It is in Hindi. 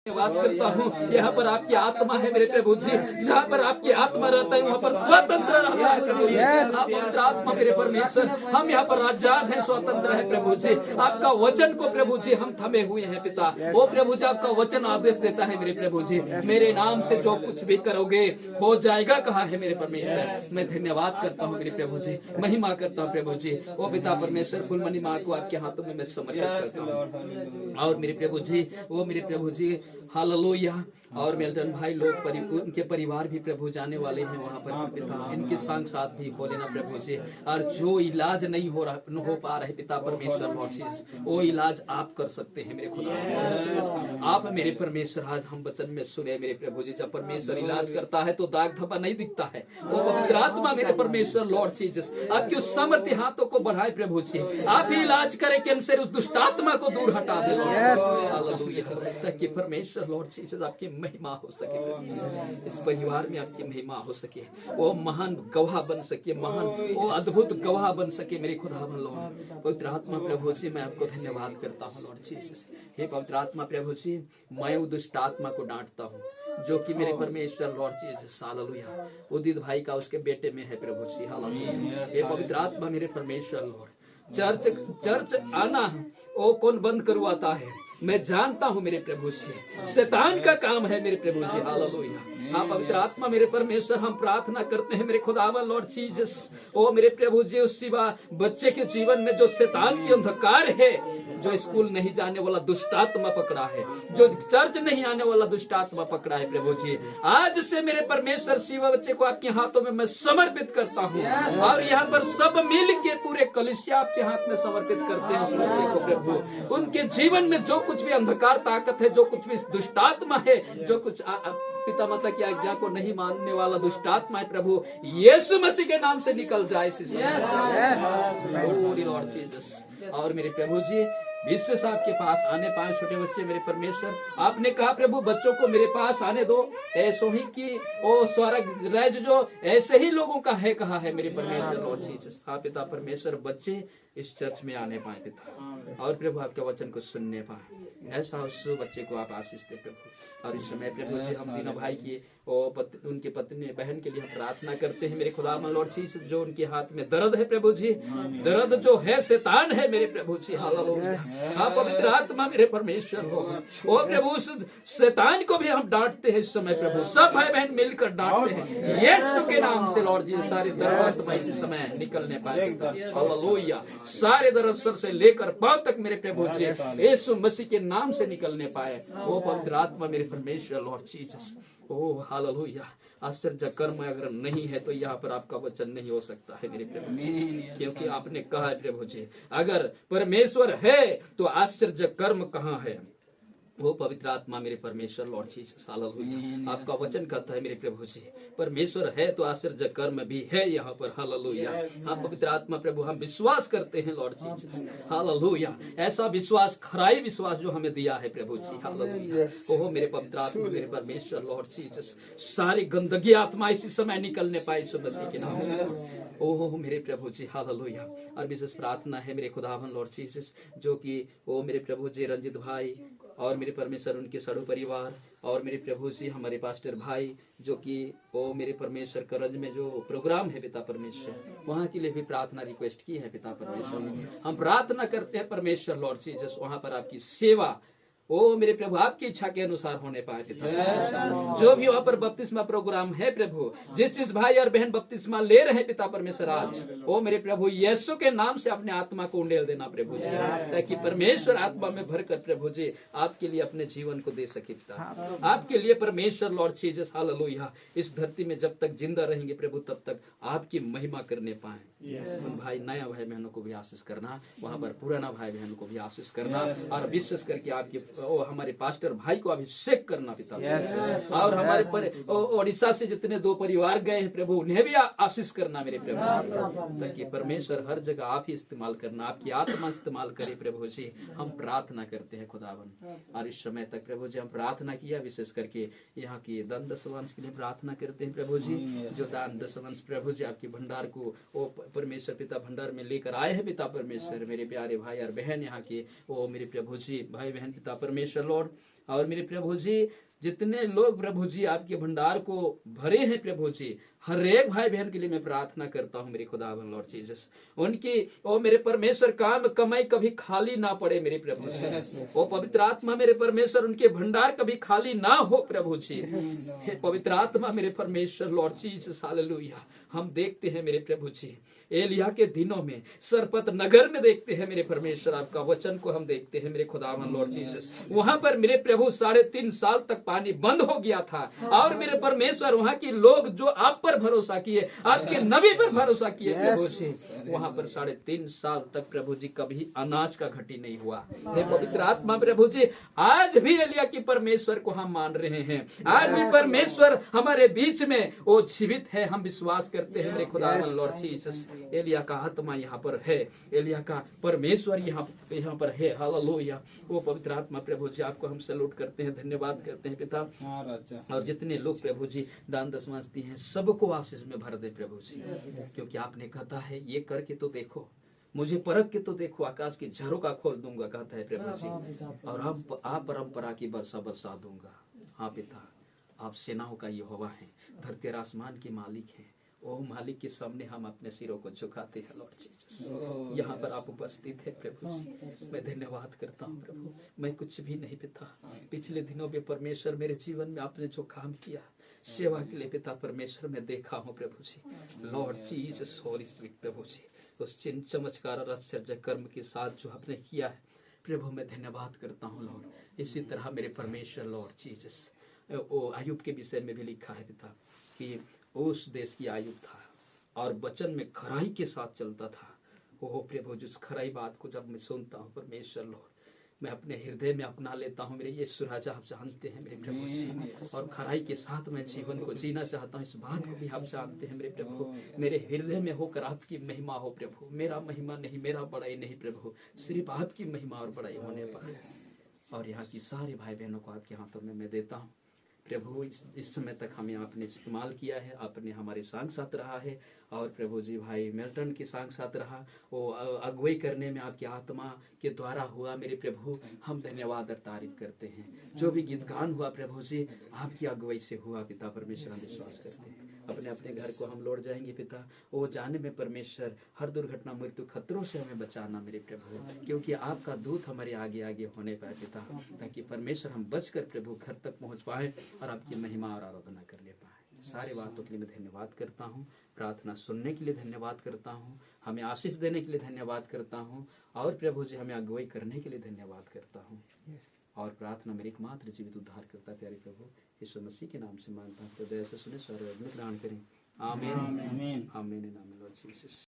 धन्यवाद करता हूँ। यहाँ पर आपकी आत्मा है मेरे प्रभु जी, जहाँ पर आपकी आत्मा रहता है वहाँ पर स्वतंत्र रहता है प्रभु जी। आप पवित्र आत्मा मेरे परमेश्वर, हम यहाँ पर आजाद हैं, स्वतंत्र है प्रभु जी। आपका वचन को प्रभु जी हम थमे हुए हैं पिता। वो प्रभु जी आपका वचन आदेश देता है मेरे प्रभु जी, मेरे नाम से जो कुछ भी करोगे हो जाएगा कहा है मेरे परमेश्वर। मैं धन्यवाद करता हूँ मेरे प्रभु जी, महिमा करता हूँ प्रभु जी। वो पिता परमेश्वर फुलमणि माँ को आपके हाथों में मैं समर्पित करता हूँ। और मेरे प्रभु जी, वो मेरे प्रभु जी हालेलुया। और मेल्टन भाई लोग उनके परिवार भी प्रभु जाने वाले हैं वहाँ पर पिता, इनके संग साथ भी हो लेना प्रभु जी। और जो इलाज नहीं हो पा रहे पिता परमेश्वर लॉर्ड जीसस, वो इलाज आप कर सकते हैं मेरे खुदा। आप मेरे परमेश्वर, आज हम वचन में सुने मेरे प्रभु जी, जब परमेश्वर इलाज करता है तो दाग धब्बा नहीं दिखता है। वो पवित्र आत्मा मेरे परमेश्वर लॉर्ड जीसस आपकी उस सामर्थ्य हाथों को बढ़ाए प्रभु जी। आप ही इलाज करें कैंसर, उस दुष्ट आत्मा को दूर हटा दे हालेलुया, ताकि परमेश्वर लॉर्ड जीसस आपकी महिमा हो सके, इस परिवार में आपकी महिमा हो सके, वो महान गवाह बन सके, महान वो अद्भुत गवाह बन सके मेरे खुदावन लॉर्ड। पवित्र आत्मा प्रभु जी मैं आपको धन्यवाद करता हूँ लॉर्ड जीसस। हे पवित्र आत्मा प्रभु जी, मैं उस दुष्ट आत्मा को डांटता हूँ जो कि मेरे परमेश्वर लॉर्ड जीसस हालेलुया उदित भाई का उसके बेटे में है प्रभु जी हालेलुया। हे पवित्र आत्मा मेरे परमेश्वर लॉर्ड, चर्च आना वो कौन बंद करवाता है? मैं जानता हूँ मेरे प्रभु जी, शैतान का काम है मेरे प्रभु जी हालेलुया। आप पवित्र आत्मा मेरे परमेश्वर, हम प्रार्थना करते हैं मेरे खुदावन लॉर्ड जीसस, ओ मेरे प्रभु जी उस सिवा बच्चे के जीवन में जो शैतान की अंधकार है, जो स्कूल नहीं जाने वाला दुष्ट आत्मा पकड़ा है, जो चर्च नहीं आने वाला दुष्ट आत्मा पकड़ा है प्रभु जी, आज से मेरे परमेश्वर शिवा बच्चे को आपके हाथों में मैं समर्पित करता हूँ। और यहाँ पर सब मिल के पूरे कलीसिया आपके हाथ में समर्पित करते हैं उस बच्चे को प्रभु। उनके जीवन में जो कुछ भी अंधकार ताकत है, जो कुछ भी दुष्ट आत्मा है, जो कुछ पिता माता की आज्ञा को नहीं मानने वाला दुष्ट आत्मा है प्रभु, यीशु मसीह के नाम से निकल जाए लॉर्ड जीसस। और मेरे प्रभु जी विश्व साहब के पास आने पाए छोटे बच्चे मेरे परमेश्वर, आपने कहा प्रभु बच्चों को मेरे पास आने दो, ऐसो ही कि ओ स्वर्ग राज्य जो ऐसे ही लोगों का है कहा है मेरे परमेश्वर लॉर्ड जीसस। आप पिता परमेश्वर बच्चे इस चर्च में आने पाए पिता, और प्रभु आपके वचन को सुनने पाए, ऐसा उस बच्चे को आप आशीष दे प्रभु। और इस समय प्रभु जी हम दीना भाई की उनके पत्नी बहन के लिए हम प्रार्थना करते हैं मेरे खुदा लॉर्ड जीसस, जो उनके हाथ में दर्द है प्रभु जी, दर्द जो है शैतान है मेरे प्रभु जी हालेलुया। आप पवित्र आत्मा मेरे परमेश्वर हो, ओ प्रभु उस शैतान को भी हम डांटते हैं इस समय प्रभु, सब भाई बहन मिलकर डांटते हैं यीशु के नाम से लॉर्ड जी। सारे दर्द इसी समय निकलने पाए हालेलुया, सारे दर्द सर से लेकर पांव तक मेरे प्रभु जी यीशु मसीह के नाम से निकलने पाए। वो पवित्र आत्मा मेरे परमेश्वर लॉर्ड जीसस, ओ हालेलुया। आश्चर्य कर्म अगर नहीं है तो यहाँ पर आपका वचन नहीं हो सकता है मेरे प्रभु जी, क्योंकि आपने कहा है प्रभु जी अगर परमेश्वर है तो आश्चर्य कर्म कहाँ है? वो पवित्र आत्मा मेरे परमेश्वर लॉर्ड जीसस हालेलुया। आपका वचन कहता है मेरे प्रभु जी परमेश्वर है तो आश्चर्य कर्म भी है यहाँ पर हालेलुया। आप पवित्र आत्मा प्रभु हम विश्वास करते हैं लॉर्ड जीसस हालेलुया, ऐसा विश्वास खराई विश्वास जो हमें दिया है प्रभु जी हालेलुया। ओहो मेरे पवित्र आत्मा मेरे परमेश्वर लॉर्ड जीसस, सारी गंदगी आत्मा इसी समय निकलने पाए यीशु मसीह के नाम से। ओहो मेरे प्रभु जी हालेलुया। और विशेष प्रार्थना है मेरे खुदावन लॉर्ड जीसस, जो कि ओ मेरे प्रभु जी रंजित भाई और मेरे परमेश्वर उनके सड़ो परिवार, और मेरे प्रभु जी हमारे पास्टर भाई जो कि वो मेरे परमेश्वर करज में जो प्रोग्राम है पिता परमेश्वर, वहाँ के लिए भी प्रार्थना रिक्वेस्ट की है पिता परमेश्वर। हम प्रार्थना करते हैं परमेश्वर लॉर्ड जीसस वहाँ पर आपकी सेवा ओ मेरे प्रभु आपकी इच्छा के अनुसार होने पाए पिता। जो भी वहाँ पर बपतिस्मा प्रोग्राम है प्रभु, जिस भाई और बहन बपतिस्मा ले रहे हैं पिता परमेश्वर आज, ओ मेरे प्रभु यीशु के नाम से अपने आत्मा को उंडेल देना प्रभु जी, ताकि परमेश्वर आत्मा में भरकर प्रभु जी आपके लिए अपने जीवन को दे सके पिता। आपके लिए परमेश्वर लॉर्ड जीसस हालेलुया इस धरती में जब तक जिंदा रहेंगे प्रभु तब तक आपकी महिमा करने पाए। उन भाई नया भाई बहनों को भी आशीष करना, वहाँ पर पुराना भाई बहनों को भी आशीष करना, और विशेष करके आपके हमारे पास्टर भाई को अभिषेक करना पिता। और हमारे ओडिशा से जितने 2 परिवार गए हैं प्रभु उन्हें भी आशीष करना मेरे प्रभु, ताकि परमेश्वर हर जगह आप ही इस्तेमाल करना, आपकी आत्मा इस्तेमाल करे प्रभु जी। हम प्रार्थना करते हैं खुदावन। और इस समय तक प्रभु जी हम प्रार्थना किया, विशेष करके यहाँ की दान दशवंश के लिए प्रार्थना करते हैं प्रभु जी, जो दान दशवंश प्रभु जी आपके भंडार को वो परमेश्वर पिता भंडार में लेकर आए हैं पिता परमेश्वर। मेरे प्यारे भाई और बहन यहाँ के वो मेरे प्रभु जी भाई बहन पिता परमेश्वर लॉर्ड और मेरे प्रभु जी जितने लोग प्रभु जी आपके भंडार को भरे हैं प्रभु जी, हर एक भाई बहन के लिए मैं प्रार्थना करता हूँ मेरे खुदावन लॉर्ड जीसस, उनकी ओ मेरे परमेश्वर काम कमाई कभी खाली ना पड़े मेरे प्रभु जी। ओ पवित्र आत्मा मेरे परमेश्वर उनके भंडार कभी खाली ना हो प्रभु जी। हे पवित्र आत्मा मेरे परमेश्वर लॉर्ड जीसस हालेलुया। हम देखते हैं मेरे प्रभु जी एलिया के दिनों में सरपत नगर में देखते हैं मेरे परमेश्वर, आपका वचन को हम देखते हैं मेरे खुदावन लॉर्ड जीसस। वहां पर मेरे प्रभु 3.5 साल तक पानी बंद हो गया था और मेरे परमेश्वर वहां के लोग जो आप पर भरोसा किए, आपके नबी पर भरोसा किए प्रभु जी, वहां पर 3.5 साल तक प्रभु जी कभी अनाज का घटी नहीं हुआ। हे पवित्र आत्मा प्रभु जी, आज भी एलिया की परमेश्वर को हम मान रहे हैं, आज भी परमेश्वर हमारे बीच में वो जीवित है, हम विश्वास करते हैं मेरे खुदावन लॉर्ड जीसस। एलिया का आत्मा यहाँ पर है, एलिया का परमेश्वर यहाँ पर है, हालेलुया। वो पवित्र आत्मा प्रभु जी आपको हम सैल्यूट करते हैं, धन्यवाद करते हैं पिता। और जितने लोग प्रभु जी दान दशमांश दिए हैं सबको आशीष में भर दे प्रभु जी, क्योंकि आपने कहता है ये करके तो देखो, मुझे परख के तो देखो, आकाश की झरोखा खोल दूंगा कहता है प्रभु जी, और आप परंपरा की वर्षा बरसा दूंगा। हाँ पिता, आप सेनाओं का यहोवा है, धरती और आसमान के मालिक हैं। ओ मालिक के सामने हम अपने सिरों को झुकाते हैं लॉर्ड जीसस। यहाँ पर आप उपस्थित है प्रभु जी, मैं धन्यवाद करता हूँ प्रभु। मैं कुछ भी नहीं पिता, पिछले दिनों में परमेश्वर मेरे जीवन में आपने जो काम किया सेवा के लिए पिता परमेश्वर मैं देखा हूँ प्रभु जी, लॉर्ड जीसस होली स्पिरिट प्रभु जी, उस चिन्ह चमत्कार और आश्चर्य कर्म के साथ जो आपने किया है प्रभु, मैं धन्यवाद करता हूँ लॉर्ड। इसी तरह मेरे परमेश्वर लॉर्ड जीसस, ओ अय्यूब के विषय में भी लिखा है पिता कि उस देश की अय्यूब था और वचन में खराई के साथ चलता था। ओह प्रभु, जिस खराई बात को जब मैं सुनता हूँ परमेश्वर लॉर्ड, मैं अपने हृदय में अपना लेता हूँ। मेरे यीशु राजा आप जानते हैं मेरे प्रभु जी, और खराई के साथ मैं जीवन को जीना चाहता हूँ, इस बात को भी आप जानते हैं मेरे प्रभु। मेरे हृदय में होकर आपकी महिमा हो प्रभु, मेरा महिमा नहीं, मेरा बड़ाई नहीं प्रभु, सिर्फ आपकी महिमा और बड़ाई होने पाए। और यहाँ की सारे भाई बहनों को आपके हाथों में मैं देता हूँ प्रभु। इस समय तक हमें आपने इस्तेमाल किया है, आपने हमारे संग साथ रहा है, और प्रभु जी भाई मिल्टन के संग साथ रहा, वो अगुवाई करने में आपकी आत्मा के द्वारा हुआ मेरे प्रभु, हम धन्यवाद और तारीफ करते हैं। जो भी गीत गान हुआ प्रभु जी आपकी अगुवाई से हुआ पिता परमेश्वर, हम विश्वास करते हैं। अपने अपने घर को हम लौट जाएंगे पिता, वो जाने में परमेश्वर हर दुर्घटना मृत्यु खतरों से हमें बचाना मेरे प्रभु, क्योंकि आपका दूत हमारे आगे आगे होने पाए पिता, ताकि परमेश्वर हम बचकर प्रभु घर तक पहुंच पाए और आपकी महिमा और आराधना कर ले पाए। सारे बातों के लिए मैं धन्यवाद करता हूँ, प्रार्थना सुनने के लिए धन्यवाद करता हूँ, हमें आशीष देने के लिए धन्यवाद करता हूँ, और प्रभु जी हमें अगुवाई करने के लिए धन्यवाद करता हूँ। और प्रार्थना मेरे एकमात्र जीवित उद्धार करता प्यारे प्रभु यीशु मसीह के नाम से मांगता हूँ, हृदय से सुने, स्वर्ग में ग्रहण करें। आमीन आमीन आमीन।